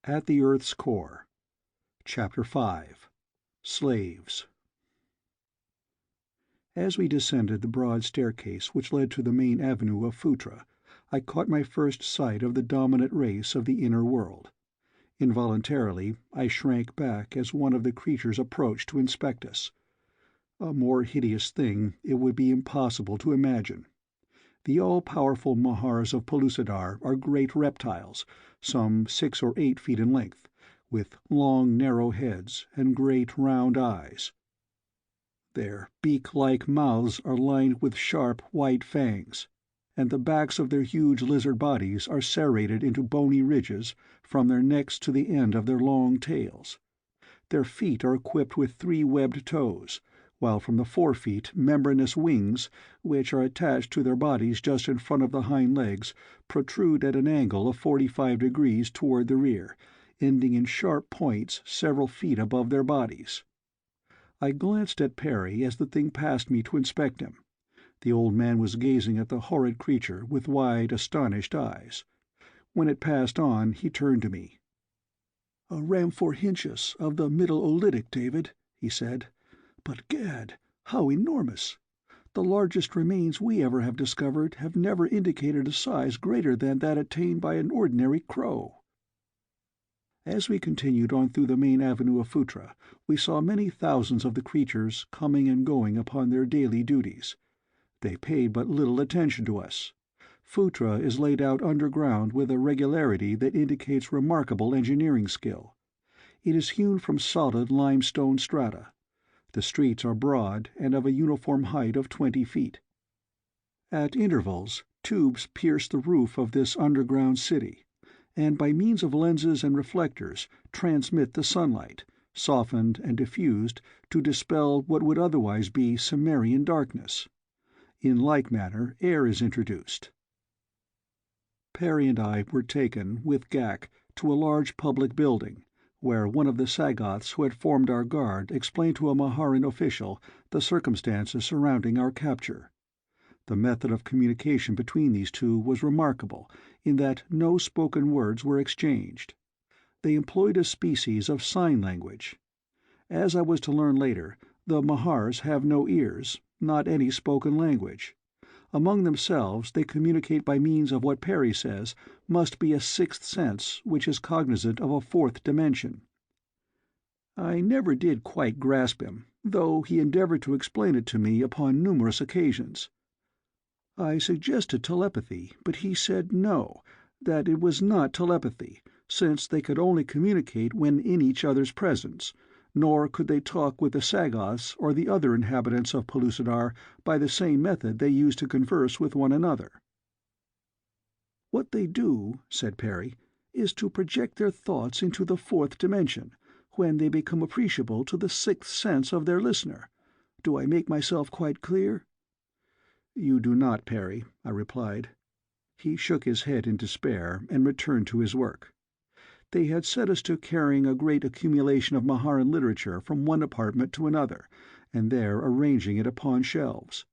At the Earth's Core. Chapter 5. Slaves. As we descended the broad staircase which led to the main avenue of Phutra, I caught my first sight of the dominant race of the inner world. Involuntarily, I shrank back as one of the creatures approached to inspect us. A more hideous thing it would be impossible to imagine. The all-powerful Mahars of Pellucidar are great reptiles, some 6 or 8 feet in length, with long narrow heads and great round eyes. Their beak-like mouths are lined with sharp white fangs, and the backs of their huge lizard bodies are serrated into bony ridges from their necks to the end of their long tails. Their feet are equipped with 3 webbed toes, while from the forefeet membranous wings, which are attached to their bodies just in front of the hind legs, protrude at an angle of 45 degrees toward the rear, ending in sharp points several feet above their bodies. I glanced at Perry as the thing passed me to inspect him. The old man was gazing at the horrid creature with wide, astonished eyes. When it passed on, he turned to me. "A Ramphorhynchus of the Middle Oolitic, David," he said. "But gad, how enormous! The largest remains we ever have discovered have never indicated a size greater than that attained by an ordinary crow." As we continued on through the main avenue of Phutra, we saw many thousands of the creatures coming and going upon their daily duties. They paid but little attention to us. Phutra is laid out underground with a regularity that indicates remarkable engineering skill. It is hewn from solid limestone strata. The streets are broad and of a uniform height of 20 feet. At intervals, tubes pierce the roof of this underground city, and by means of lenses and reflectors transmit the sunlight, softened and diffused to dispel what would otherwise be Cimmerian darkness. In like manner, air is introduced. Perry and I were taken, with Ghak, to a large public building, where one of the Sagoths who had formed our guard explained to a Maharan official the circumstances surrounding our capture. The method of communication between these two was remarkable in that no spoken words were exchanged. They employed a species of sign language. As I was to learn later, the Mahars have no ears, not any spoken language. Among themselves they communicate by means of what Perry says must be a 6th sense which is cognizant of a 4th dimension. I never did quite grasp him, though he endeavored to explain it to me upon numerous occasions. I suggested telepathy, but he said no, that it was not telepathy, since they could only communicate when in each other's presence, nor could they talk with the Sagoths or the other inhabitants of Pellucidar by the same method they use to converse with one another. "What they do," said Perry, "is to project their thoughts into the 4th dimension, when they become appreciable to the 6th sense of their listener. Do I make myself quite clear?" "You do not, Perry," I replied. He shook his head in despair and returned to his work. They had set us to carrying a great accumulation of Maharan literature from one apartment to another, and there arranging it upon shelves.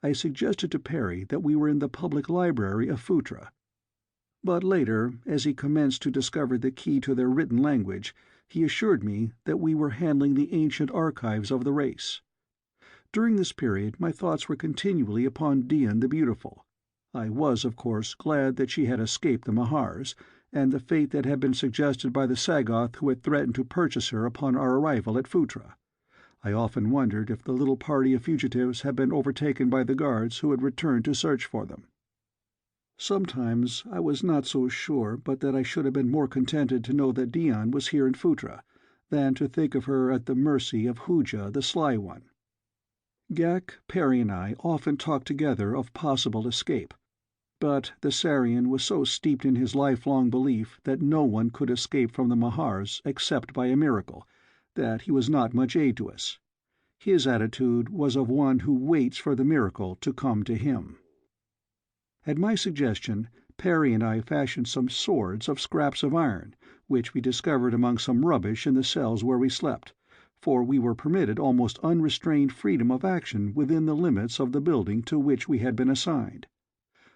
I suggested to Perry that we were in the public library of Phutra. But later, as he commenced to discover the key to their written language, he assured me that we were handling the ancient archives of the race. During this period my thoughts were continually upon Dian the Beautiful. I was, of course, glad that she had escaped the Mahars, and the fate that had been suggested by the Sagoth who had threatened to purchase her upon our arrival at Phutra. I often wondered if the little party of fugitives had been overtaken by the guards who had returned to search for them. Sometimes I was not so sure but that I should have been more contented to know that Dian was here in Phutra, than to think of her at the mercy of Hooja the Sly One. Ghak, Perry, and I often talked together of possible escape, but the Sarian was so steeped in his lifelong belief that no one could escape from the Mahars except by a miracle, that he was not much aid to us. His attitude was of one who waits for the miracle to come to him. At my suggestion, Perry and I fashioned some swords of scraps of iron, which we discovered among some rubbish in the cells where we slept, for we were permitted almost unrestrained freedom of action within the limits of the building to which we had been assigned.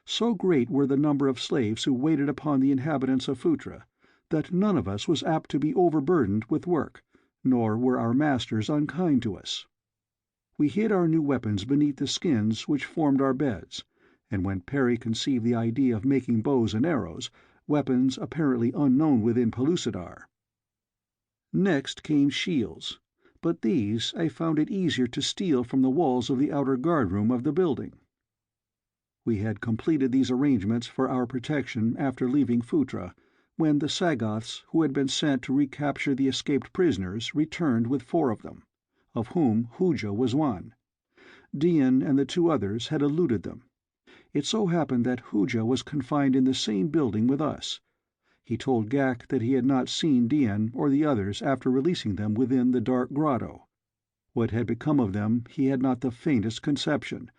So great were the number of slaves who waited upon the inhabitants of Phutra that none of us was apt to be overburdened with work, nor were our masters unkind to us. We hid our new weapons beneath the skins which formed our beds, and when Perry conceived the idea of making bows and arrows, weapons apparently unknown within Pellucidar. Next came shields, but these I found it easier to steal from the walls of the outer guardroom of the building. We had completed these arrangements for our protection after leaving Phutra, when the Sagoths who had been sent to recapture the escaped prisoners returned with 4 of them, of whom Hooja was one. Dian and the 2 others had eluded them. It so happened that Hooja was confined in the same building with us. He told Ghak that he had not seen Dian or the others after releasing them within the dark grotto. What had become of them he had not the faintest conception.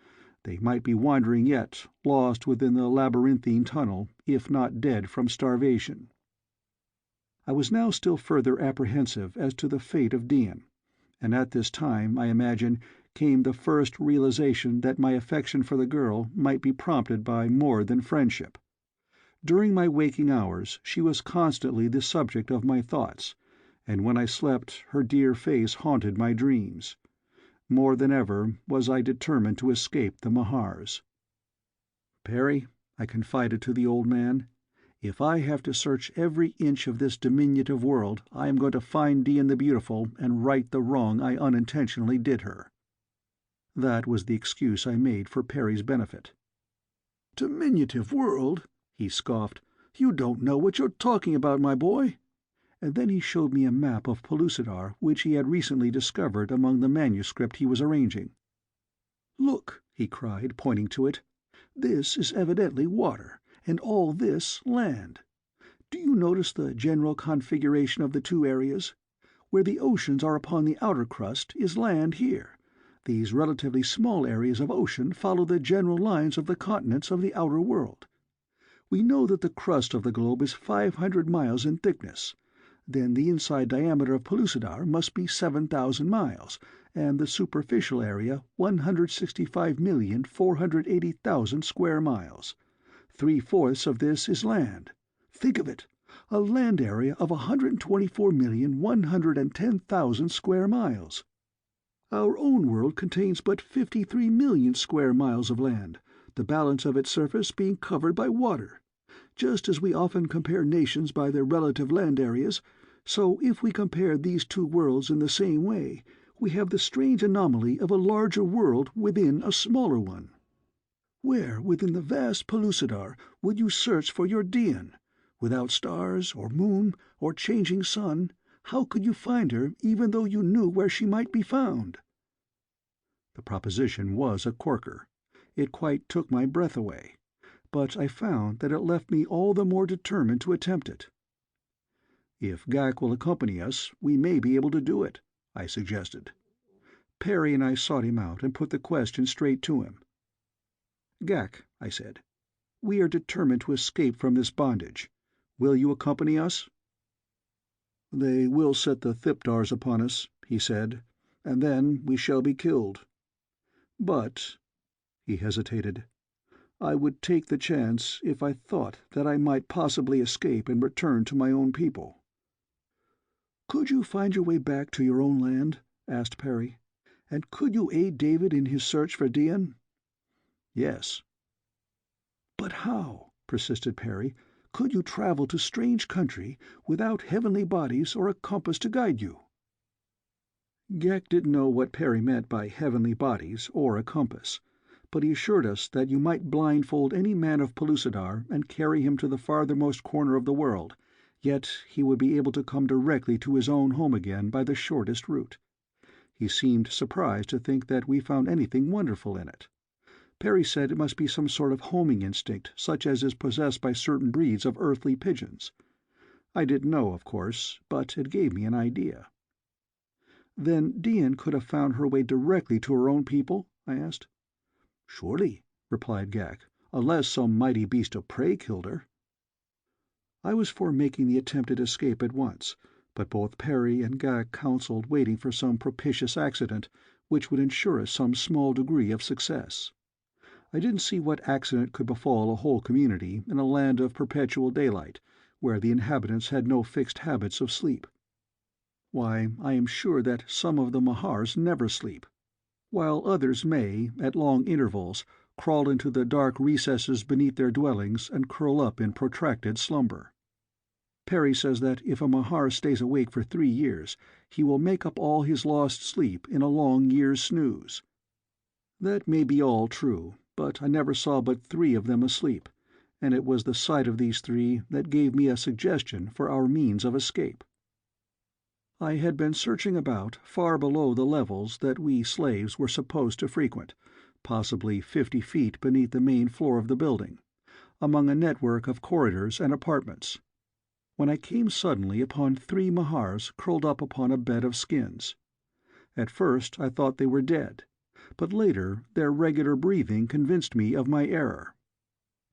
They might be wandering yet, lost within the labyrinthine tunnel, if not dead from starvation. I was now still further apprehensive as to the fate of Dian, and at this time, I imagine, came the first realization that my affection for the girl might be prompted by more than friendship. During my waking hours she was constantly the subject of my thoughts, and when I slept her dear face haunted my dreams. More than ever was I determined to escape the Mahars. "Perry," I confided to the old man, "if I have to search every inch of this diminutive world, I am going to find Dian the Beautiful and right the wrong I unintentionally did her." That was the excuse I made for Perry's benefit. "Diminutive world?" he scoffed. "You don't know what you're talking about, my boy." And then he showed me a map of Pellucidar which he had recently discovered among the manuscript he was arranging. "Look," he cried, pointing to it. "This is evidently water, and all this land. Do you notice the general configuration of the 2 areas? Where the oceans are upon the outer crust is land here. These relatively small areas of ocean follow the general lines of the continents of the outer world. We know that the crust of the globe is 500 miles in thickness. Then the inside diameter of Pellucidar must be 7,000 miles, and the superficial area 165,480,000 square miles. 3/4 of this is land. Think of it! A land area of 124,110,000 square miles. Our own world contains but 53 million square miles of land, the balance of its surface being covered by water. Just as we often compare nations by their relative land areas, so if we compare these 2 worlds in the same way, we have the strange anomaly of a larger world within a smaller one. Where within the vast Pellucidar would you search for your Dian? Without stars, or moon, or changing sun, how could you find her even though you knew where she might be found?" The proposition was a corker. It quite took my breath away, but I found that it left me all the more determined to attempt it. "If Ghak will accompany us, we may be able to do it," I suggested. Perry and I sought him out and put the question straight to him. "Ghak," I said, "we are determined to escape from this bondage. Will you accompany us?" "They will set the Thipdars upon us," he said, "and then we shall be killed. But," he hesitated, "I would take the chance if I thought that I might possibly escape and return to my own people." "Could you find your way back to your own land?" asked Perry. "And could you aid David in his search for Dian?" "Yes." "But how," persisted Perry, "could you travel to strange country without heavenly bodies or a compass to guide you?" Ghak didn't know what Perry meant by heavenly bodies or a compass, but he assured us that you might blindfold any man of Pellucidar and carry him to the farthermost corner of the world, yet he would be able to come directly to his own home again by the shortest route. He seemed surprised to think that we found anything wonderful in it. Perry said it must be some sort of homing instinct such as is possessed by certain breeds of earthly pigeons. I didn't know, of course, but it gave me an idea. "Then Dian could have found her way directly to her own people?" I asked. "Surely," replied Ghak, "unless some mighty beast of prey killed her." I was for making the attempted escape at once, but both Perry and Ghak counselled waiting for some propitious accident which would ensure us some small degree of success. I didn't see what accident could befall a whole community in a land of perpetual daylight, where the inhabitants had no fixed habits of sleep. Why, I am sure that some of the Mahars never sleep, while others may, at long intervals, crawl into the dark recesses beneath their dwellings and curl up in protracted slumber. Perry says that if a Mahar stays awake for 3 years, he will make up all his lost sleep in a long year's snooze. That may be all true, but I never saw but 3 of them asleep, and it was the sight of these 3 that gave me a suggestion for our means of escape. I had been searching about far below the levels that we slaves were supposed to frequent, possibly 50 feet beneath the main floor of the building, among a network of corridors and apartments, when I came suddenly upon 3 Mahars curled up upon a bed of skins. At first I thought they were dead, but later their regular breathing convinced me of my error.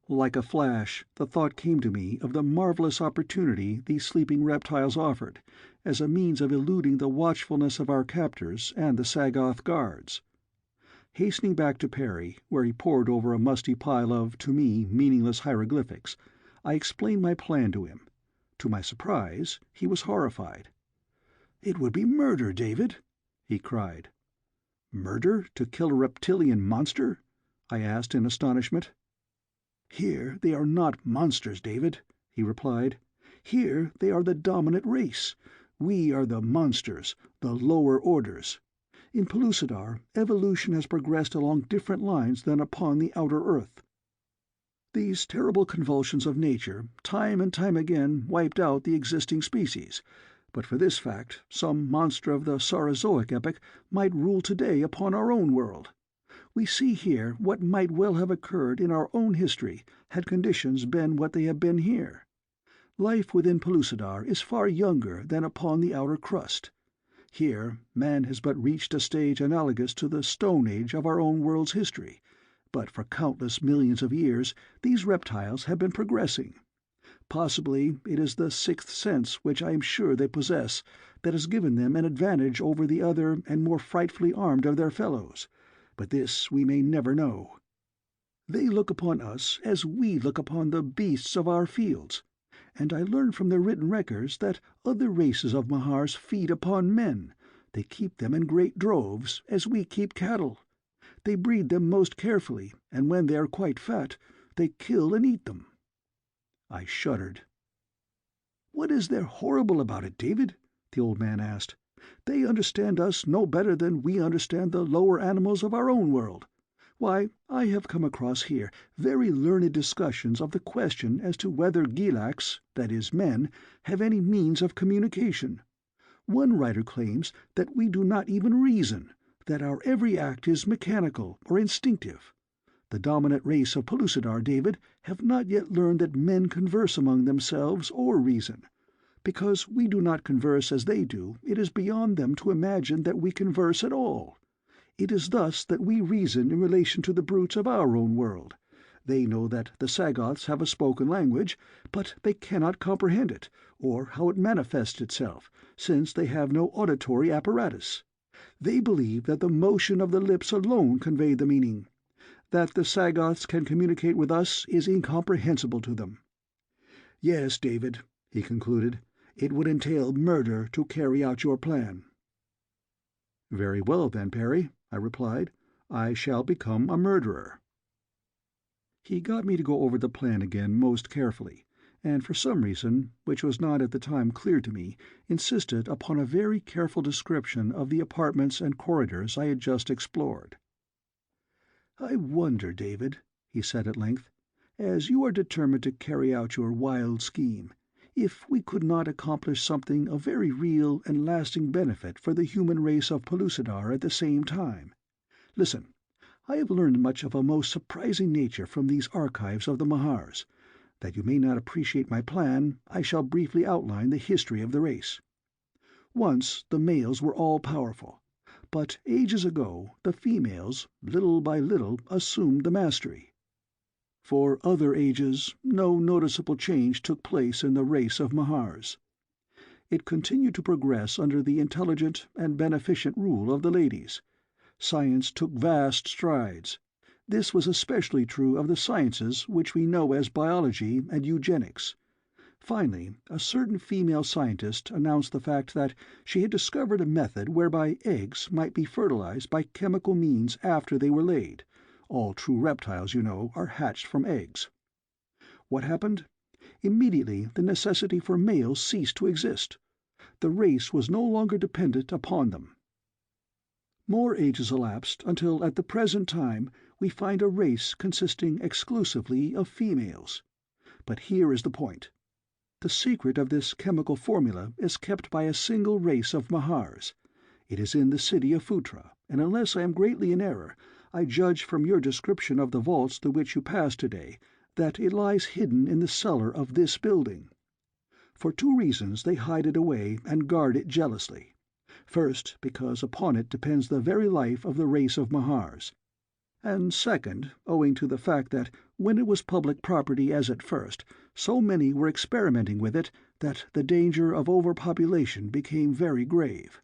Like a flash, the thought came to me of the marvelous opportunity these sleeping reptiles offered, as a means of eluding the watchfulness of our captors and the Sagoth guards. Hastening back to Perry, where he pored over a musty pile of, to me, meaningless hieroglyphics, I explained my plan to him. To my surprise, he was horrified. "It would be murder, David," he cried. "Murder to kill a reptilian monster?" I asked in astonishment. "Here they are not monsters, David," he replied. "Here they are the dominant race. We are the monsters, the lower orders. In Pellucidar, evolution has progressed along different lines than upon the outer earth. These terrible convulsions of nature time and time again wiped out the existing species. But for this fact, some monster of the Saurozoic epoch might rule today upon our own world. We see here what might well have occurred in our own history had conditions been what they have been here. Life within Pellucidar is far younger than upon the outer crust. Here man has but reached a stage analogous to the Stone Age of our own world's history, but for countless millions of years these reptiles have been progressing. Possibly it is the 6th sense which I am sure they possess that has given them an advantage over the other and more frightfully armed of their fellows, but this we may never know. They look upon us as we look upon the beasts of our fields, and I learn from the written records that other races of Mahars feed upon men. They keep them in great droves, as we keep cattle. They breed them most carefully, and when they are quite fat, they kill and eat them." I shuddered. "What is there horrible about it, David?" the old man asked. "They understand us no better than we understand the lower animals of our own world. Why, I have come across here very learned discussions of the question as to whether Ghaks, that is men, have any means of communication. One writer claims that we do not even reason, that our every act is mechanical or instinctive. The dominant race of Pellucidar, David, have not yet learned that men converse among themselves or reason. Because we do not converse as they do, it is beyond them to imagine that we converse at all. It is thus that we reason in relation to the brutes of our own world. They know that the Sagoths have a spoken language, but they cannot comprehend it, or how it manifests itself, since they have no auditory apparatus. They believe that the motion of the lips alone convey the meaning. That the Sagoths can communicate with us is incomprehensible to them. Yes, David," he concluded, "it would entail murder to carry out your plan." "Very well, then, Perry," I replied. "I shall become a murderer." He got me to go over the plan again most carefully, and for some reason, which was not at the time clear to me, insisted upon a very careful description of the apartments and corridors I had just explored. "I wonder, David," he said at length, "as you are determined to carry out your wild scheme, if we could not accomplish something of very real and lasting benefit for the human race of Pellucidar at the same time. Listen, I have learned much of a most surprising nature from these archives of the Mahars. That you may not appreciate my plan, I shall briefly outline the history of the race. Once the males were all-powerful, but ages ago the females, little by little, assumed the mastery. For other ages no noticeable change took place in the race of Mahars. It continued to progress under the intelligent and beneficent rule of the ladies. Science took vast strides. This was especially true of the sciences which we know as biology and eugenics. Finally, a certain female scientist announced the fact that she had discovered a method whereby eggs might be fertilized by chemical means after they were laid. All true reptiles, you know, are hatched from eggs. What happened? Immediately the necessity for males ceased to exist. The race was no longer dependent upon them. More ages elapsed until at the present time we find a race consisting exclusively of females. But here is the point. The secret of this chemical formula is kept by a single race of Mahars. It is in the city of Phutra, and unless I am greatly in error, I judge from your description of the vaults through which you passed today that it lies hidden in the cellar of this building. For two reasons they hide it away and guard it jealously. First, because upon it depends the very life of the race of Mahars, and second, owing to the fact that when it was public property as at first, so many were experimenting with it that the danger of overpopulation became very grave.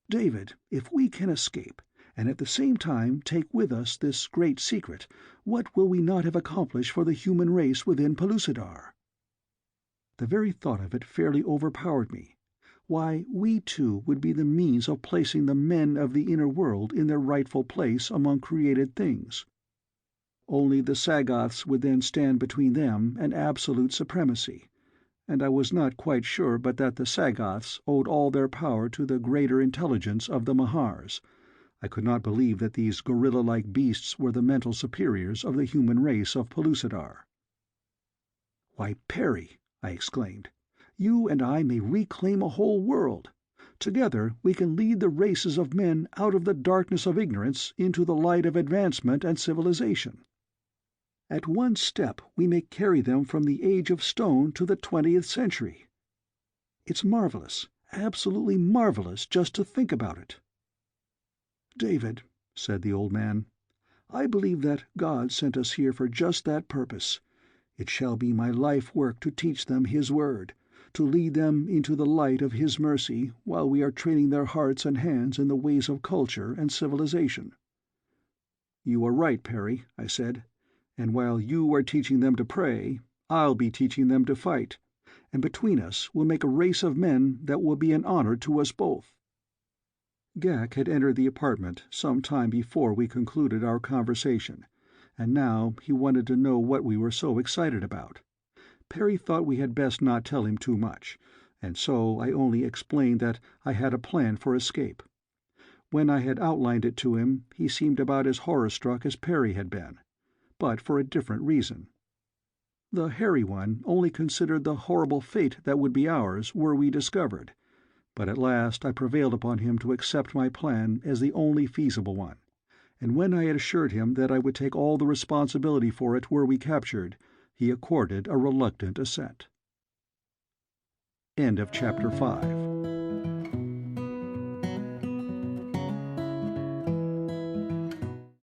David, if we can escape, and at the same time take with us this great secret, what will we not have accomplished for the human race within Pellucidar? The very thought of it fairly overpowered me. Why, we too would be the means of placing the men of the inner world in their rightful place among created things. Only the Sagoths would then stand between them and absolute supremacy, and I was not quite sure but that the Sagoths owed all their power to the greater intelligence of the Mahars. I could not believe that these gorilla-like beasts were the mental superiors of the human race of Pellucidar. "Why, Perry," I exclaimed, "you and I may reclaim a whole world. Together we can lead the races of men out of the darkness of ignorance into the light of advancement and civilization. At one step we may carry them from the age of stone to the 20th century. It's marvelous, absolutely marvelous, just to think about it." "David," said the old man, "I believe that God sent us here for just that purpose. It shall be my life work to teach them His word, to lead them into the light of His mercy while we are training their hearts and hands in the ways of culture and civilization." "You are right, Perry," I said, "and while you are teaching them to pray, I'll be teaching them to fight, and between us we'll make a race of men that will be an honor to us both." Ghak had entered the apartment some time before we concluded our conversation, and now he wanted to know what we were so excited about. Perry thought we had best not tell him too much, and so I only explained that I had a plan for escape. When I had outlined it to him, he seemed about as horror-struck as Perry had been, but for a different reason. The hairy one only considered the horrible fate that would be ours were we discovered, but at last I prevailed upon him to accept my plan as the only feasible one, and when I had assured him that I would take all the responsibility for it were we captured, he accorded a reluctant assent. End of Chapter 5.